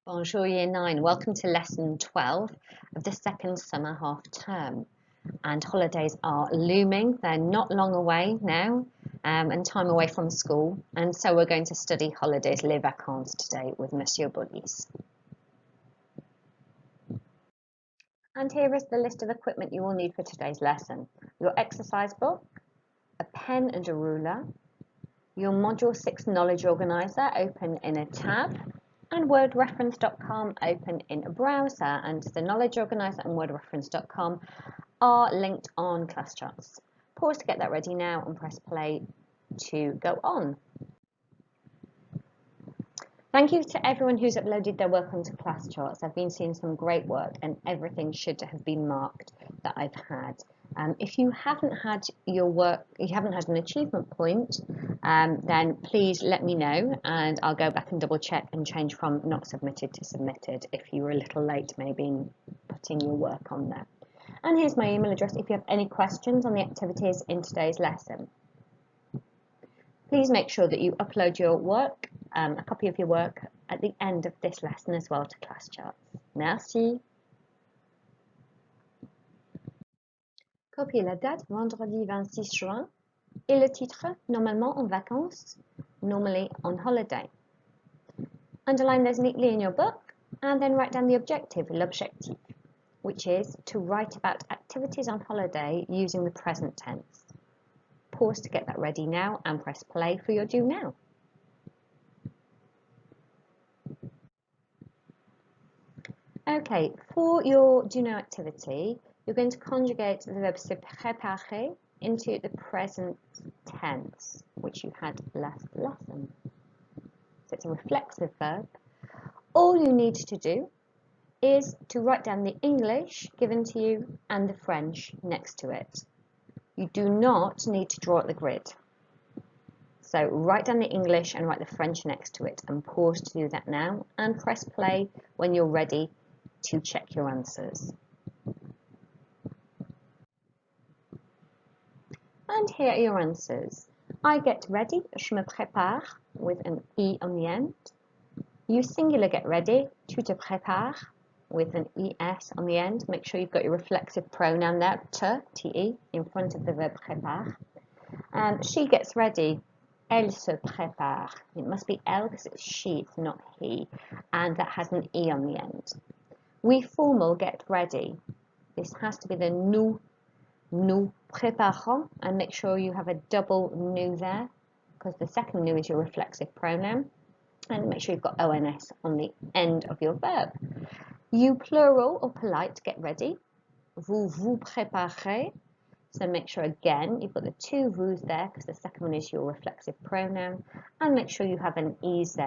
Bonjour Year 9, welcome to Lesson 12 of the second summer half term. And holidays are looming, they're not long away now and time away from school. And so we're going to study holidays, les vacances today with Monsieur Bolis. And here is the list of equipment you will need for today's lesson. Your exercise book, a pen and a ruler, your Module 6 knowledge organizer open in a tab, and wordreference.com open in a browser, and the knowledge organizer and wordreference.com are linked on class charts. Pause to get that ready now and press play to go on. Thank you to everyone who's uploaded their work onto class charts. I've been seeing some great work and everything should have been marked that I've had. If you haven't had your work, you haven't had an achievement point, then please let me know and I'll go back and double check and change from not submitted to submitted if you were a little late maybe in putting your work on there. And here's my email address if you have any questions on the activities in today's lesson. Please make sure that you upload your work, a copy of your work at the end of this lesson as well to class charts. Merci. Copiez la date, vendredi 26 juin, et le titre, normalement en vacances, normally on holiday. Underline those neatly in your book and then write down the objective, l'objectif, which is to write about activities on holiday using the present tense. Pause to get that ready now and press play for your do now. Okay, for your do now activity, you're going to conjugate the verb se préparer into the present tense, which you had last lesson. So it's a reflexive verb. All you need to do is to write down the English given to you and the French next to it. You do not need to draw out the grid. So write down the English and write the French next to it and pause to do that now and press play when you're ready to check your answers. And here are your answers. I get ready, je me prépare, with an E on the end. You singular get ready, tu te prépares, with an ES on the end. Make sure you've got your reflexive pronoun there, te, in front of the verb prépare. She gets ready, elle se prépare. It must be elle because it's she, it's not he, and that has an E on the end. We formal get ready. This has to be the nous préparons, and make sure you have a double nous there because the second nous is your reflexive pronoun, and make sure you've got ONS on the end of your verb. You plural or polite get ready, vous vous préparez, so make sure again you've got the two vous there because the second one is your reflexive pronoun, and make sure you have an EZ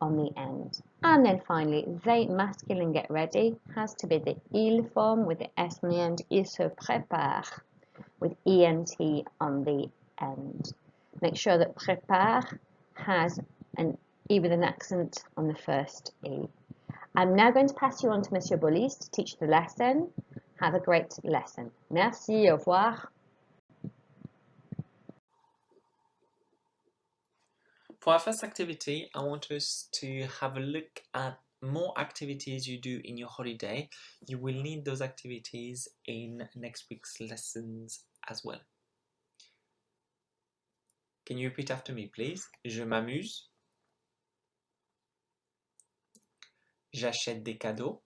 on the end. And then finally, they masculine get ready has to be the il form with the S on the end, il se prépare with ENT on the end. Make sure that prépare has an E with an accent on the first E. I'm now going to pass you on to Monsieur Bolis to teach the lesson. Have a great lesson. Merci, au revoir. For our first activity, I want us to have a look at more activities you do in your holiday. You will need those activities in next week's lessons as well. Can you repeat after me, please? Je m'amuse. J'achète des cadeaux.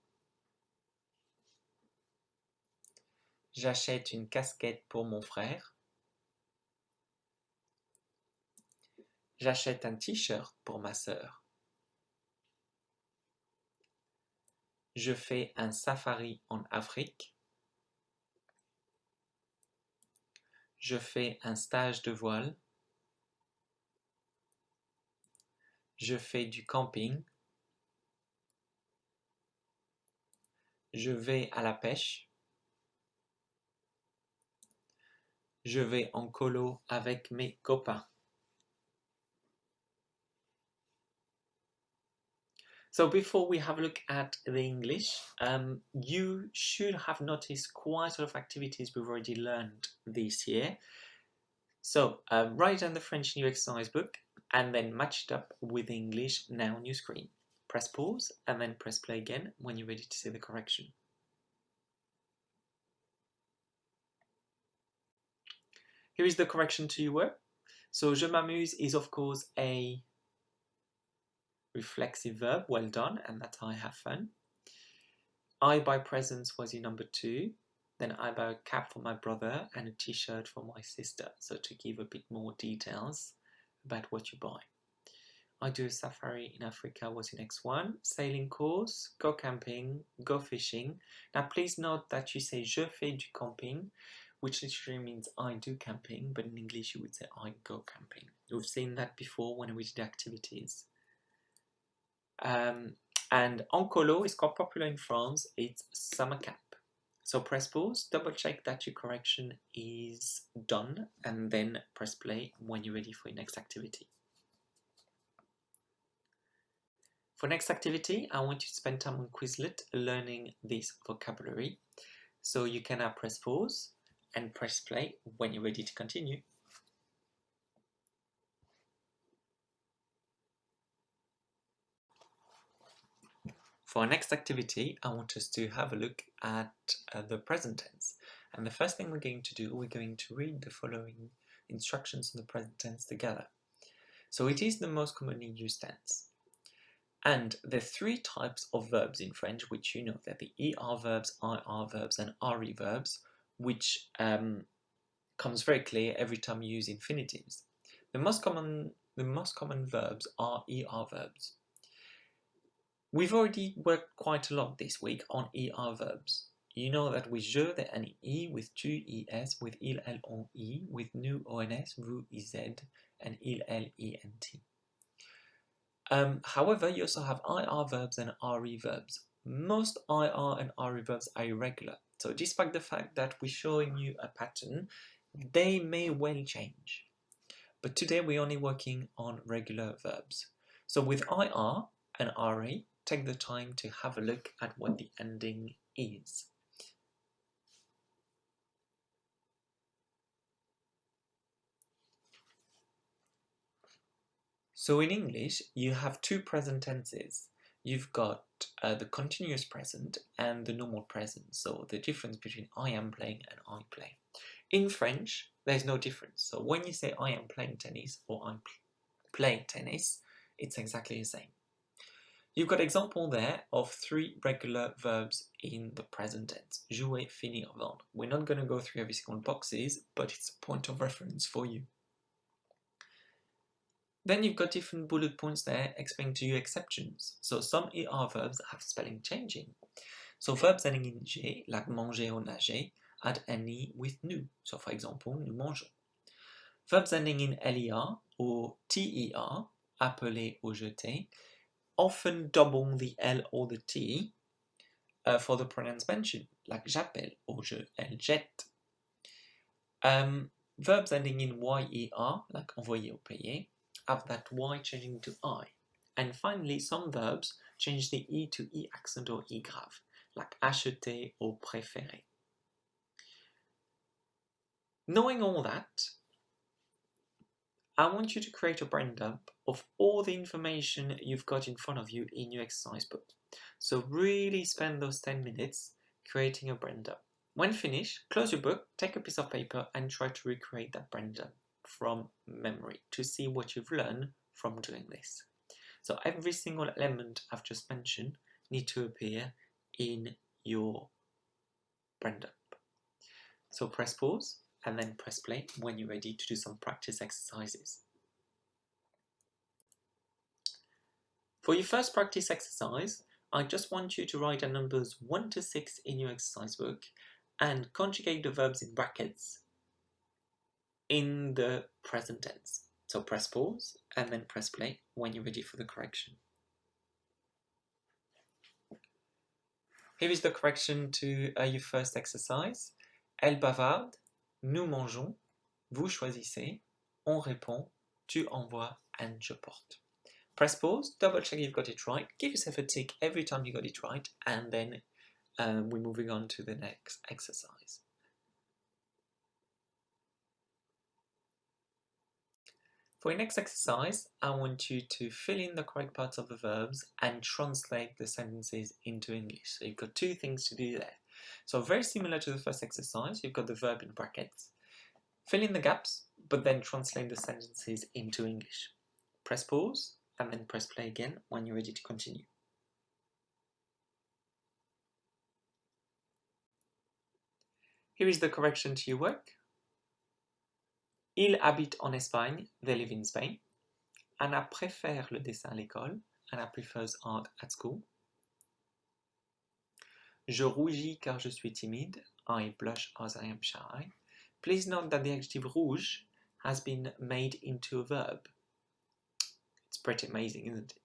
J'achète une casquette pour mon frère. J'achète un t-shirt pour ma sœur. Je fais un safari en Afrique. Je fais un stage de voile. Je fais du camping. Je vais à la pêche. Je vais en colo avec mes copains. So before we have a look at the English, you should have noticed quite a lot of activities we've already learned this year. So write down the French new exercise book and then match it up with English now on your screen. press pause and then press play again when you're ready to see the correction. Here is the correction to your word. So je m'amuse is of course a reflexive verb, well done, and that's I have fun. I buy presents was your number 2. Then I buy a cap for my brother and a t-shirt for my sister. So to give a bit more details about what you buy. I do a safari in Africa was your next one. Sailing course, go camping, go fishing. Now please note that you say je fais du camping, which literally means I do camping, but in English you would say I go camping. We've seen that before when we did activities. And en colo is quite popular in France. It's summer camp. So press pause, double check that your correction is done, and then press play when you're ready for your next activity. For next activity, I want you to spend time on Quizlet learning this vocabulary. So you can now press pause and press play when you're ready to continue. For our next activity, I want us to have a look at the present tense. And the first thing we're going to do, we're going to read the following instructions on the present tense together. So it is the most commonly used tense. And there are 3 types of verbs in French, which you know, they're the ER verbs, IR verbs, and RE verbs, which comes very clear every time you use infinitives. The most common verbs are ER verbs. We've already worked quite a lot this week on ER verbs. You know that with je, there an E, with tu, ES, with il, elle, on, I, with nous, ONS, vous, IZ, and il, elle, ENT. However, you also have IR verbs and RE verbs. Most IR and RE verbs are irregular. So despite the fact that we're showing you a pattern, they may well change. But today we're only working on regular verbs. So with IR and RE, take the time to have a look at what the ending is. So in English, you have 2 present tenses. You've got the continuous present and the normal present. So the difference between I am playing and I play. In French, there's no difference. So when you say I am playing tennis or I'm playing tennis, it's exactly the same. You've got example there of 3 regular verbs in the present tense. Jouer, finir, vendre. We're not going to go through every single boxes, but it's a point of reference for you. Then you've got different bullet points there explaining to you exceptions. So some ER verbs have spelling changing. So verbs ending in G, like manger or nager, add an E with nous. So for example, nous mangeons. Verbs ending in LER or TER, appeler or jeter, often double the L or the T for the pronouns mentioned, like j'appelle or je, elle jette. Verbs ending in YER, like envoyer or payer, have that Y changing to I. And finally, some verbs change the E to E accent or E grave, like acheter or préférer. Knowing all that, I want you to create a brain dump of all the information you've got in front of you in your exercise book. So really spend those 10 minutes creating a brain dump. When finished, close your book, take a piece of paper and try to recreate that brain dump from memory to see what you've learned from doing this. So every single element I've just mentioned needs to appear in your brain dump. So press pause and then press play when you're ready to do some practice exercises. For your first practice exercise, I just want you to write the numbers 1 to 6 in your exercise book and conjugate the verbs in brackets in the present tense. So press pause and then press play when you're ready for the correction. Here is the correction to your first exercise. Elle bavarde, nous mangeons, vous choisissez, on répond, tu envoies, and je porte. Press pause, double check you've got it right, give yourself a tick every time you got it right, and then we're moving on to the next exercise. For your next exercise, I want you to fill in the correct parts of the verbs and translate the sentences into English. So you've got two things to do there. So very similar to the first exercise, you've got the verb in brackets. Fill in the gaps, but then translate the sentences into English. Press pause and then press play again when you're ready to continue. Here is the correction to your work. Ils habitent en Espagne, they live in Spain. Anna préfère le dessin à l'école. Anna prefers art at school. Je rougis car je suis timide. I blush as I am shy. Please note that the adjective rouge has been made into a verb. It's pretty amazing, isn't it?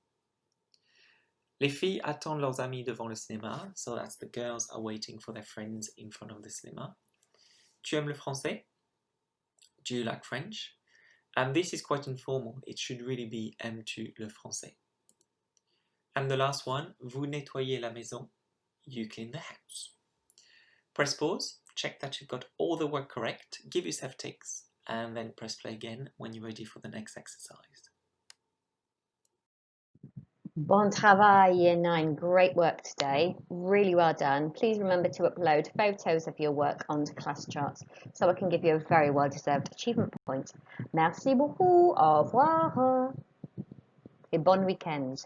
Les filles attendent leurs amis devant le cinéma. So that's the girls are waiting for their friends in front of the cinema. Tu aimes le français? Do you like French? And this is quite informal. It should really be aimes-tu le français? And the last one, vous nettoyez la maison. You clean the house. Press pause, check that you've got all the work correct, give yourself ticks, and then press play again when you're ready for the next exercise. Bon travail, Year 9. Great work today. Really well done. Please remember to upload photos of your work onto class charts so I can give you a very well-deserved achievement point. Merci beaucoup. Au revoir. Et bon week-end.